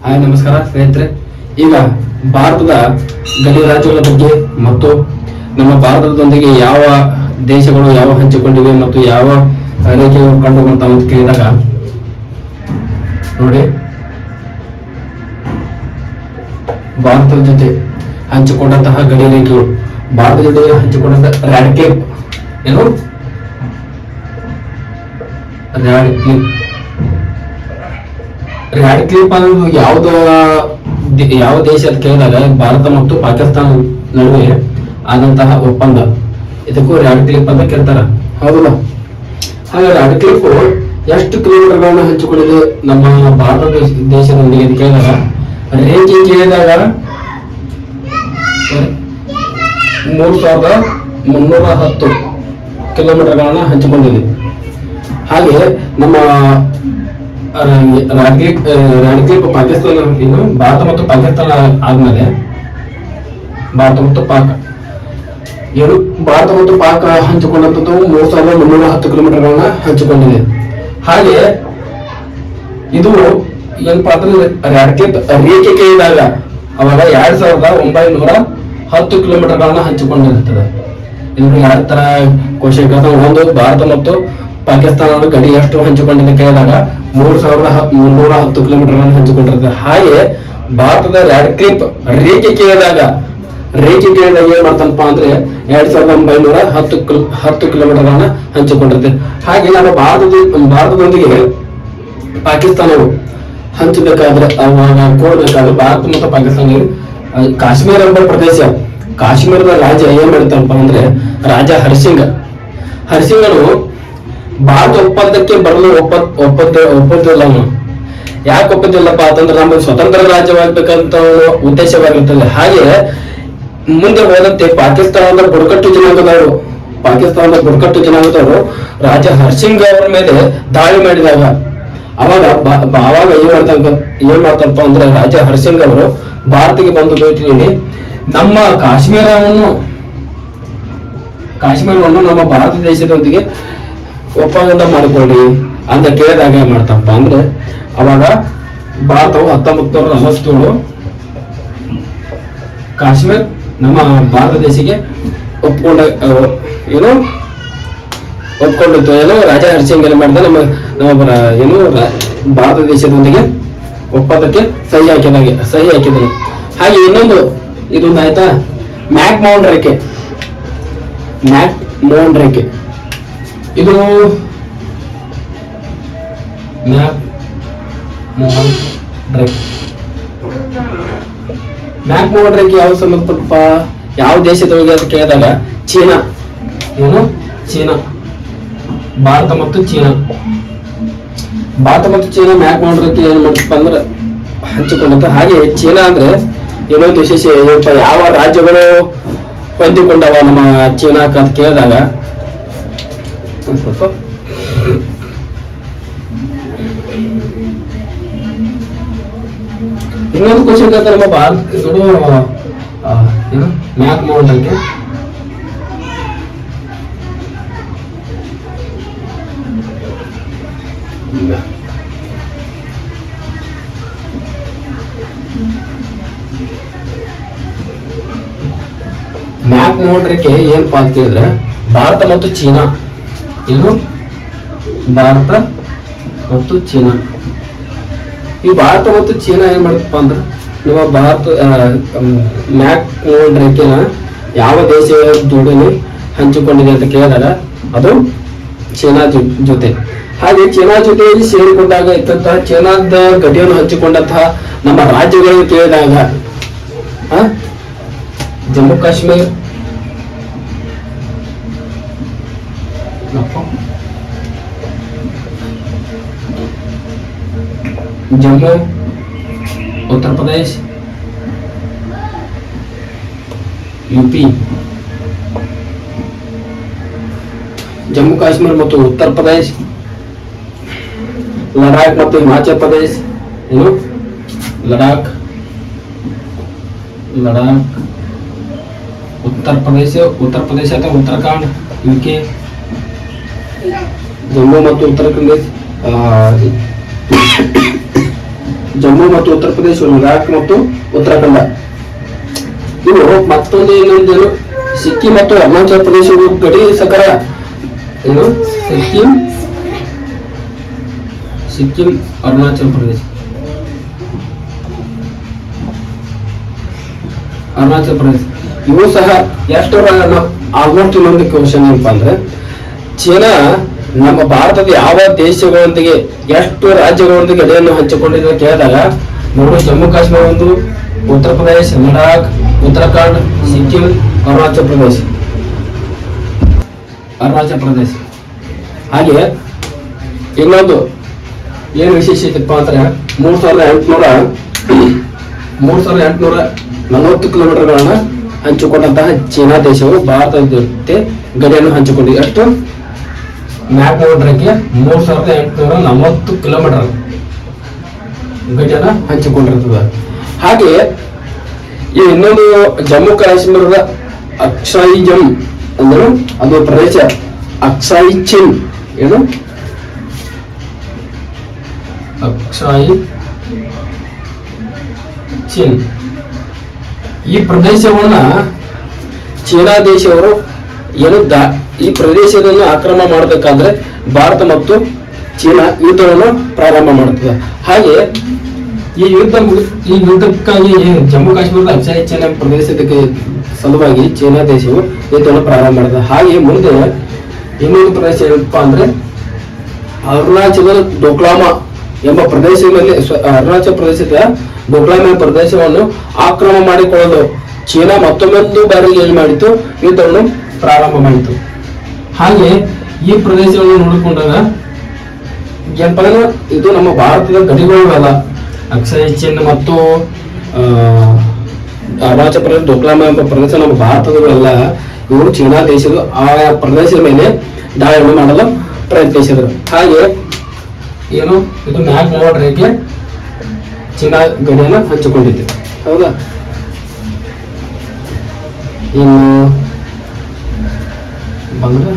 Hi ನಮಸ್ಕಾರ ಸ್ನೇಹಿತರೆ. ಈಗ ಭಾರತದ ಗಡಿ ರಾಜ್ಯಗಳ ಬಗ್ಗೆ ಮತ್ತು ನಮ್ಮ ಭಾರತದೊಂದಿಗೆ ಯಾವ ದೇಶಗಳು ಯಾವ ಹಂಚಿಕೊಂಡಿವೆ ಮತ್ತು ಯಾವ ರೇಖೆಗಳು ಕಂಡು ಬಂತ ಅಂತ ಕೇಳಿದಾಗ ನೋಡಿ, ಭಾರತದ ಜೊತೆ ಹಂಚಿಕೊಂಡಂತಹ ಗಡಿ ರೇಖೆಗಳು, ಭಾರತದ ಜೊತೆ ಹಂಚಿಕೊಂಡಂತ ರ್ಯಾಡ್ಕ್ಲಿಫ್ ಏನು ರ್ಯಾಡ್ಕ್ಲಿಫ್ ಅನ್ನೋದು ಯಾವ ದೇಶ ಅಂತ ಕೇಳಿದಾಗ ಭಾರತ ಮತ್ತು ಪಾಕಿಸ್ತಾನ ನಡುವೆ ಆದಂತಹ ಒಪ್ಪಂದ, ಇದಕ್ಕೂ ರ್ಯಾಡ್ಕ್ಲಿಫ್ ಅಂತ ಕೇಳ್ತಾರ, ಹೌದಲ್ಲ? ಹಾಗೆ ರ್ಯಾಡ್ಕ್ಲಿಫ್ ಎಷ್ಟು ಕಿಲೋಮೀಟರ್ಗಳನ್ನು ಹಂಚಿಕೊಂಡಿದೆ ನಮ್ಮ ಭಾರತ ದೇಶದೊಂದಿಗೆ ಅಂತ ಕೇಳಿದಾಗ ರೇಖೆ ಕೇಳಿದಾಗ 3310 ಕಿಲೋಮೀಟರ್ಗಳನ್ನ ಹಂಚಿಕೊಂಡಿದೆ. ಹಾಗೆ ನಮ್ಮ ರ್ಯಾಡ್ಕ್ಲಿಫ್ ಪಾಕಿಸ್ತಾನ, ಇನ್ನು ಭಾರತ ಮತ್ತು ಪಾಕಿಸ್ತಾನ ಆದ್ಮೇಲೆ ಭಾರತ ಮತ್ತು ಪಾಕ್ ಹಂಚಿಕೊಂಡಂಥದ್ದು 3310 ಕಿಲೋಮೀಟರ್ಗಳನ್ನ ಹಂಚಿಕೊಂಡಿದೆ. ಹಾಗೆ ಇದು ಏನಪ್ಪಾ ಅಂತಂದ್ರೆ ರ್ಯಾಡ್ಕ್ಲಿಫ್ ರೇಖೆ ಕೇಳಿದಾಗ ಅವಾಗ 2910 ಕಿಲೋಮೀಟರ್ಗಳನ್ನ ಹಂಚಿಕೊಂಡಿರುತ್ತದೆ. ಇನ್ನು ಯಾವ ತರ ಕ್ವಶನ್ ಕೇಳ್ತಾರೆ, ಒಂದು ಭಾರತ ಮತ್ತು ಪಾಕಿಸ್ತಾನ ಗಡಿ ಎಷ್ಟು ಹಂಚಿಕೊಂಡಿದೆ ಕೇಳಿದಾಗ 3310 ಕಿಲೋಮೀಟರ್ಗಳನ್ನು ಹಂಚಿಕೊಂಡಿರುತ್ತೆ. ಹಾಗೆ ಭಾರತದ ರ್ಯಾಡ್ಕ್ಲಿಫ್ ರೇಖೆ ಕೇಳಿದಾಗ ಏನ್ ಮಾಡ್ತಾನಪ್ಪ ಅಂದ್ರೆ 2910 ಕಿಲೋಮೀಟರ್ಗಳನ್ನ ಹಂಚಿಕೊಂಡಿರುತ್ತೆ. ಹಾಗೆ ನಮ್ಮ ಭಾರತದೊಂದಿಗೆ ಪಾಕಿಸ್ತಾನವು ಹಂಚಬೇಕಾದ್ರೆ ಅವಾಗ ಕೊಡ್ಬೇಕಾದ್ರೆ ಭಾರತ ಮತ್ತು ಪಾಕಿಸ್ತಾನ ಕಾಶ್ಮೀರ ಎಂಬ ಪ್ರದೇಶ, ಕಾಶ್ಮೀರದ ರಾಜ ಏನ್ ಮಾಡ್ತಾನಪ್ಪ ಅಂದ್ರೆ ರಾಜ ಹರಿಸಿಂಗನು ಭಾರತ ಒಪ್ಪಂದಕ್ಕೆ ಬರಲು ಒಪ್ಪದಿಲ್ಲ. ಯಾಕೆ ಒಪ್ಪದಿಲ್ಲಪ್ಪ ಅಂತಂದ್ರೆ ನಮಗೆ ಸ್ವತಂತ್ರ ರಾಜ್ಯವಾಗಬೇಕಂತ ಉದ್ದೇಶವಾಗಿರ್ತದೆ. ಹಾಗೆ ಮುಂದೆ ಹೋದಂತೆ ಪಾಕಿಸ್ತಾನದ ಬುಡಕಟ್ಟು ಜನಾಂಗದವರು ರಾಜ ಹರ್ಸಿಂಗ್ ಅವರ ಮೇಲೆ ದಾಳಿ ಮಾಡಿದಾಗ ಅವಾಗ ಏನ್ ಮಾಡ್ತಾರಪ್ಪ ಅಂದ್ರೆ ರಾಜ ಹರ್ಸಿಂಗ್ ಅವರು ಭಾರತಕ್ಕೆ ಬಂದು ಭೇಟಿ ನೀಡಿ ನಮ್ಮ ಕಾಶ್ಮೀರವನ್ನು ನಮ್ಮ ಭಾರತ ದೇಶದೊಂದಿಗೆ ಒಪ್ಪಂದ ಮಾಡಿಕೊಳ್ಳಿ ಅಂತ ಕೇಳಿದಾಗ ಏನ್ ಮಾಡ್ತಪ್ಪ ಅಂದ್ರೆ ಅವಾಗ ಭಾರತವು 1947 ಕಾಶ್ಮೀರ್ ನಮ್ಮ ಭಾರತ ದೇಶಕ್ಕೆ ಒಪ್ಕೊಂಡಿತ್ತು. ರಾಜ ಹರಿಸಿಂಗ್ ಏನ್ ಮಾಡಿದ ನಮ್ಮ ಭಾರತ ದೇಶದೊಂದಿಗೆ ಒಪ್ಪಂದಕ್ಕೆ ಸಹಿ ಹಾಕಿದನು. ಹಾಗೆ ಇನ್ನೊಂದು ಇದೊಂದು ಆಯ್ತಾ, ಮ್ಯಾಕ್ ಮೌಂಟ್ ರೇಖೆ. ಇದು ಮ್ಯಾಕ್ ಮೌಂಟ್ ರೇಖೆ ಯಾವ ಸಂಬಂಧಪಟ್ಟ ಯಾವ ದೇಶದೊಳಗೆ ಅಂತ ಕೇಳಿದಾಗ ಚೀನಾ, ಭಾರತ ಮತ್ತು ಚೀನಾ ಮ್ಯಾಕ್ ಮೌಂಟ್ ರೇಖೆ ಏನ್ ಮಾಡ್ತಪ್ಪ ಅಂದ್ರೆ ಹಂಚಿಕೊಂಡಂತ. ಹಾಗೆ ಚೀನಾ ಅಂದ್ರೆ ಇನ್ನೊಂದು ವಿಶೇಷ ಯಾವ ರಾಜ್ಯಗಳು ಹೊಂದಿಕೊಂಡವ ನಮ್ಮ ಚೀನಾಕ್ ಅಂತ ಕೇಳಿದಾಗ ಸ್ವಲ್ಪ ಇನ್ನೊಂದು ಕ್ವಶನ್ ಕೇಳ್ತಾರೆ ನಮ್ಮ ಭಾರತ ಮ್ಯಾಕ್ ಮೌಂಟ್ ರೇಖೆ ಏನಪ್ಪಾ ಅಂತ ಹೇಳಿದ್ರೆ ಭಾರತ ಮತ್ತು ಚೀನಾ ಈ ಭಾರತ ಮತ್ತು ಚೀನಾ ಏನ್ ಮಾಡುತ್ತಪ್ಪ ಅಂದ್ರೆ ನಿಮ್ಮ ಮ್ಯಾಕ್ ಮೌಂಟ್ ರೇಖೆನ ಯಾವ ದೇಶ ಜೋಡಿ ಹಂಚಿಕೊಂಡಿದೆ ಅಂತ ಕೇಳಿದಾಗ ಅದು ಚೀನಾ ಜೊತೆ. ಹಾಗೆ ಚೀನಾ ಜೊತೆಯಲ್ಲಿ ಸೇರಿಕೊಂಡಾಗ ಇದ್ದಂತಹ ಚೀನಾದ ಗಡಿಯನ್ನು ಹಂಚಿಕೊಂಡಂತಹ ನಮ್ಮ ರಾಜ್ಯಗಳನ್ನು ಕೇಳಿದಾಗ ಜಮ್ಮು ಕಾಶ್ಮೀರ್, ಜಮ್ಮು, ಉತ್ತರ ಪ್ರದೇಶ್, ಯುಪಿ, ಜಮ್ಮು ಕಾಶ್ಮೀರ ಮತ್ತು ಉತ್ತರ ಪ್ರದೇಶ್, ಲಡಾಖ್ ಮತ್ತು ಹಿಮಾಚಲ್ ಪ್ರದೇಶ್, ಲಡಾಖ್, ಉತ್ತರ ಪ್ರದೇಶ ಅಥವಾ ಉತ್ತರಾಖಂಡ್, ಯುಕೆ, ಜಮ್ಮು ಮತ್ತು ಉತ್ತರ ಪ್ರದೇಶ್, ಜಮ್ಮು ಮತ್ತು ಉತ್ತರ ಪ್ರದೇಶ, ಲಡಾಖ್ ಮತ್ತು ಉತ್ತರಾಖಂಡ. ಇವು ಮತ್ತೊಂದು ಇನ್ನೊಂದು ಸಿಕ್ಕಿಂ ಮತ್ತು ಅರುಣಾಚಲ ಪ್ರದೇಶ ಗಡಿ ಸಕರ ಏನು ಸಿಕ್ಕಿಂ ಅರುಣಾಚಲ ಪ್ರದೇಶ ಇವು ಸಹ ಎಷ್ಟು ಆಲ್ಮೋಸ್ಟ್ ಇನ್ನೊಂದು ಕ್ವಶನ್ ಏನಪ್ಪಾ ಅಂದ್ರೆ ಚೀನಾ ನಮ್ಮ ಭಾರತದ ಯಾವ ದೇಶಗಳೊಂದಿಗೆ ಎಷ್ಟು ರಾಜ್ಯಗಳೊಂದಿಗೆ ಗಡಿಯನ್ನು ಹಂಚಿಕೊಂಡಿದೆ ಅಂತ ಕೇಳಿದಾಗ ನೋಡು, ಜಮ್ಮು ಕಾಶ್ಮೀರ ಒಂದು, ಉತ್ತರ ಪ್ರದೇಶ, ಲಡಾಖ್, ಉತ್ತರಾಖಂಡ್, ಸಿಕ್ಕಿಂ, ಅರುಣಾಚಲ ಪ್ರದೇಶ. ಹಾಗೆ ಇನ್ನೊಂದು ಏನು ವಿಶೇಷತೆಪ್ಪ ಅಂದ್ರೆ 3840 ಕಿಲೋಮೀಟರ್ಗಳನ್ನ ಹಂಚಿಕೊಂಡಂತಹ ಚೀನಾ ದೇಶವು ಭಾರತದ ಜೊತೆ ಗಡಿಯನ್ನು ಹಂಚಿಕೊಂಡಿದೆ. ಎಷ್ಟು ಮ್ಯಾಪ್ ನೋಡ್ರಕ್ಕೆ 3840 ಕಿಲೋಮೀಟರ್ ಗಡಿಯನ್ನು ಹಂಚಿಕೊಂಡಿರ್ತದೆ. ಹಾಗೆ ಈ ಇನ್ನೊಂದು ಜಮ್ಮು ಕಾಶ್ಮೀರದ ಅಕ್ಸಾಯಿ ಜಮ್ ಅಂದ್ರೆ ಅದು ಪ್ರದೇಶ, ಅಕ್ಸಾಯಿ ಚಿನ್ ಏನು ಅಕ್ಸಾಯಿ ಚಿನ್, ಈ ಪ್ರದೇಶವನ್ನ ಚೀನಾ ದೇಶವರು ಏನು ಈ ಪ್ರದೇಶವನ್ನು ಆಕ್ರಮಣ ಮಾಡಬೇಕಾದ್ರೆ ಭಾರತ ಮತ್ತು ಚೀನಾ ಯುದ್ಧವನ್ನು ಪ್ರಾರಂಭ ಮಾಡುತ್ತದೆ. ಹಾಗೆ ಈ ಯುದ್ಧಕ್ಕಾಗಿ ಜಮ್ಮು ಕಾಶ್ಮೀರದ ಅಕ್ಸಾಯಿ ಚಿನ್ ಪ್ರದೇಶಕ್ಕೆ ಸಲುವಾಗಿ ಚೀನಾ ದೇಶವು ಯುದ್ಧವನ್ನು ಪ್ರಾರಂಭ ಮಾಡುತ್ತದೆ. ಹಾಗೆ ಮುಂದೆ ಇನ್ನೊಂದು ಪ್ರದೇಶ ಏನಪ್ಪಾ ಅಂದ್ರೆ ಅರುಣಾಚಲ ಡೋಕ್ಲಾಮಾ ಎಂಬ ಪ್ರದೇಶದಲ್ಲಿ, ಅರುಣಾಚಲ ಪ್ರದೇಶದ ಡೋಕ್ಲಾಮಾ ಪ್ರದೇಶವನ್ನು ಆಕ್ರಮಣ ಮಾಡಿಕೊಳ್ಳಲು ಚೀನಾ ಮತ್ತೊಂದು ಬಾರಿಗೆ ಏನು ಮಾಡಿತು, ಯುದ್ಧವನ್ನು ಪ್ರಾರಂಭ ಮಾಡಿತು. ಹಾಗೆ ಈ ಪ್ರದೇಶವನ್ನು ನೋಡಿಕೊಂಡಾಗ ಏನಪ್ಪ, ಇದು ನಮ್ಮ ಭಾರತದ ಗಡಿಗಳು ಅಲ್ಲ. ಅಕ್ಸಾಯಿ ಚಿನ್ ಮತ್ತು ಅರುಣಾಚಲ ಪ್ರದೇಶ ಡೋಕ್ಲಾಮಾ ಎಂಬ ಪ್ರದೇಶ ನಮ್ಮ ಭಾರತದಲ್ಲ. ಇವರು ಚೀನಾ ದೇಶದ ಆಯಾ ಪ್ರದೇಶದ ಮೇಲೆ ದಾಳಿಯನ್ನು ಮಾಡಲು ಪ್ರಯತ್ನಿಸಿದರು. ಹಾಗೆ ಏನು ಇದು ಮ್ಯಾಪ್ ನೋಡ್ರಿಗೆ ಚೀನಾ ಗಡಿಯನ್ನು ಹಂಚಿಕೊಂಡಿದೆ. ಹೌದಾ? ಇನ್ನು ಬಂದ್ರೆ